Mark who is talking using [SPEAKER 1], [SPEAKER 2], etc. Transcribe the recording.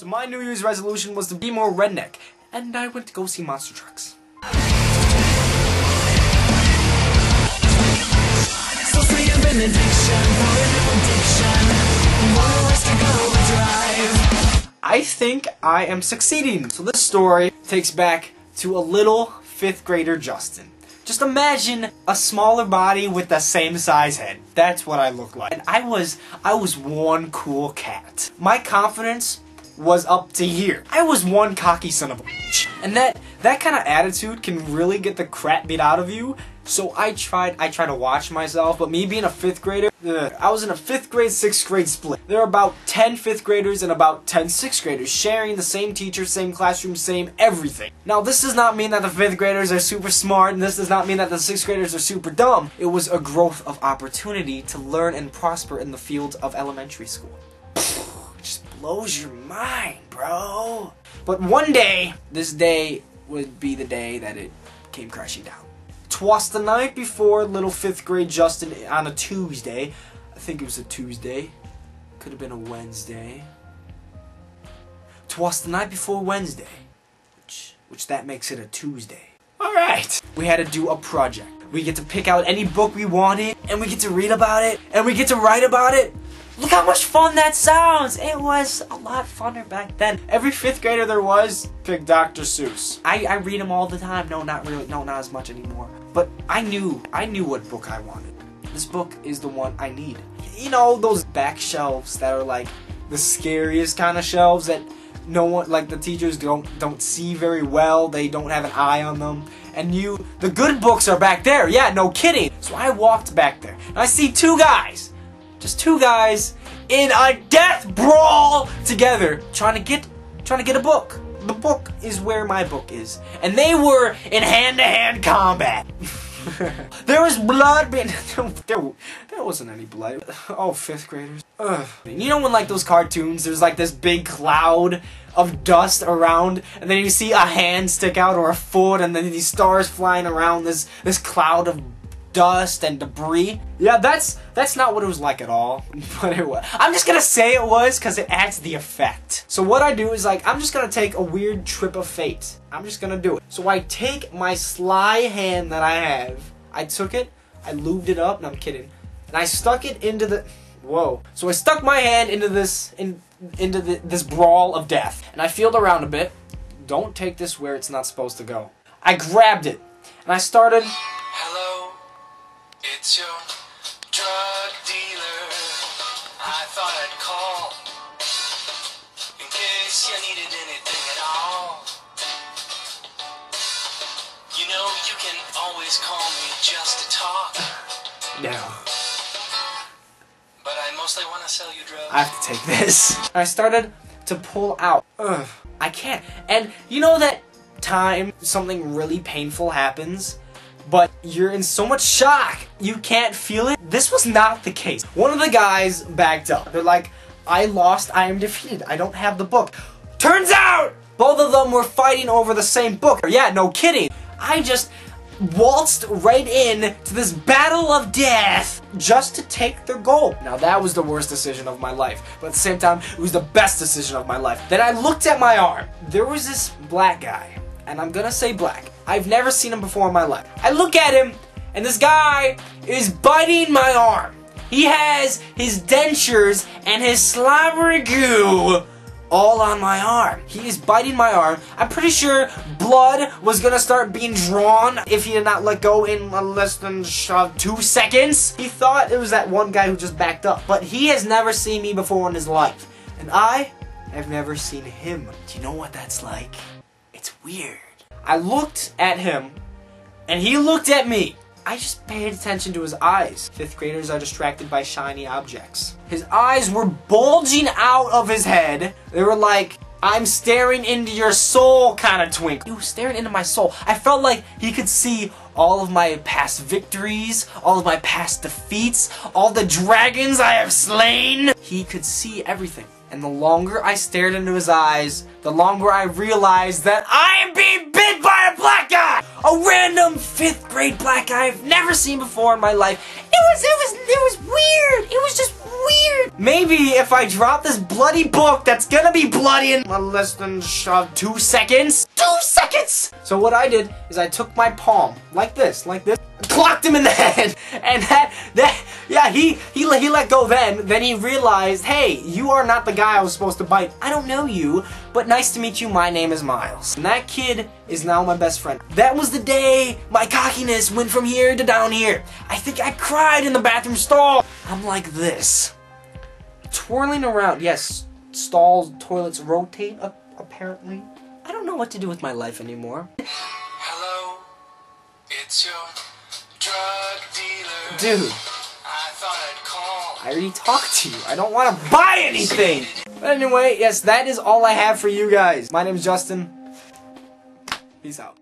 [SPEAKER 1] So my New Year's resolution was to be more redneck, and I went to go see monster trucks. I think I am succeeding. So this story takes back to a little 5th grader Justin. Just imagine a smaller body with the same size head. That's what I look like. And I was one cool cat. My confidence was up to here. I was one cocky son of a bitch. And that kind of attitude can really get the crap beat out of you. So I try to watch myself, but me being a 5th grader, I was in a 5th grade, 6th grade split. There are about 10 5th graders and about 10 6th graders sharing the same teacher, same classroom, same everything. Now this does not mean that the 5th graders are super smart, and this does not mean that the 6th graders are super dumb. It was a growth of opportunity to learn and prosper in the field of elementary school. Just blows your mind, bro. But one day, this day would be the day that it came crashing down. 'Twas the night before little 5th grade Justin on a Tuesday. I think it was a Tuesday. Could have been a Wednesday. 'Twas the night before Wednesday, which that makes it a Tuesday. Alright, we had to do a project. We get to pick out any book we wanted, and we get to read about it, and we get to write about it. Look how much fun that sounds! It was a lot funner back then. Every 5th grader there was picked Dr. Seuss. I read them all the time. No, not really. No, not as much anymore. But I knew what book I wanted. This book is the one I need. You know, those back shelves that are like the scariest kind of shelves that no one, like the teachers don't see very well. They don't have an eye on them. And the good books are back there. Yeah, no kidding. So I walked back there, and I see 2 guys. Just 2 guys in a death brawl together, trying to get a book. The book is where my book is, and they were in hand-to-hand combat. There was blood being there wasn't any blood. Oh, 5th graders. Ugh. You know when like those cartoons, there's like this big cloud of dust around, and then you see a hand stick out or a foot, and then these stars flying around this cloud of dust and debris. Yeah, that's not what it was like at all, but it was. I'm just gonna say it was because it adds the effect. So what I do is like, I'm just gonna take a weird trip of fate. I'm just gonna do it. So I take my sly hand that I have, I took it, I lubed it up, no I'm kidding, and I stuck it into the, whoa. So I stuck my hand into this brawl of death, and I feeled around a bit. Don't take this where it's not supposed to go. I grabbed it, and I started,
[SPEAKER 2] it's your drug dealer. I thought I'd call in case you needed anything at all. You know you can always call me just to talk.
[SPEAKER 1] No.
[SPEAKER 2] But I mostly want to sell you drugs.
[SPEAKER 1] I have to take this. I started to pull out. Ugh. I can't. And you know that time something really painful happens, but you're in so much shock, you can't feel it? This was not the case. One of the guys backed up. They're like, I lost, I am defeated, I don't have the book. Turns out, both of them were fighting over the same book. Yeah, no kidding. I just waltzed right in to this battle of death just to take their goal. Now that was the worst decision of my life, but at the same time, it was the best decision of my life. Then I looked at my arm. There was this black guy, and I'm gonna say black. I've never seen him before in my life. I look at him, and this guy is biting my arm. He has his dentures and his slobbery goo all on my arm. He is biting my arm. I'm pretty sure blood was gonna start being drawn if he did not let go in less than 2 seconds. He thought it was that one guy who just backed up, but he has never seen me before in his life. And I have never seen him. Do you know what that's like? It's weird. I looked at him, and he looked at me. I just paid attention to his eyes. 5th graders are distracted by shiny objects. His eyes were bulging out of his head. They were like, I'm staring into your soul kind of twink. He was staring into my soul. I felt like he could see all of my past victories, all of my past defeats, all the dragons I have slain. He could see everything. And the longer I stared into his eyes, the longer I realized that I am being bit by a black guy! A random 5th grade black guy I've never seen before in my life. It was weird! It was just weird. Maybe if I drop this bloody book that's gonna be bloody in less than 2 seconds. 2 seconds! So what I did is I took my palm, like this, clocked him in the head, and yeah, he let go then he realized, hey, you are not the guy I was supposed to bite. I don't know you, but nice to meet you, my name is Miles. And that kid is now my best friend. That was the day my cockiness went from here to down here. I think I cried in the bathroom stall. I'm like this, twirling around. Yes, stalls, toilets rotate, apparently. I don't know what to do with my life anymore.
[SPEAKER 2] Hello, it's your drug dealer.
[SPEAKER 1] Dude,
[SPEAKER 2] I thought I'd call.
[SPEAKER 1] I already talked to you. I don't want to buy anything. But anyway, yes, that is all I have for you guys. My name's Justin. Peace out.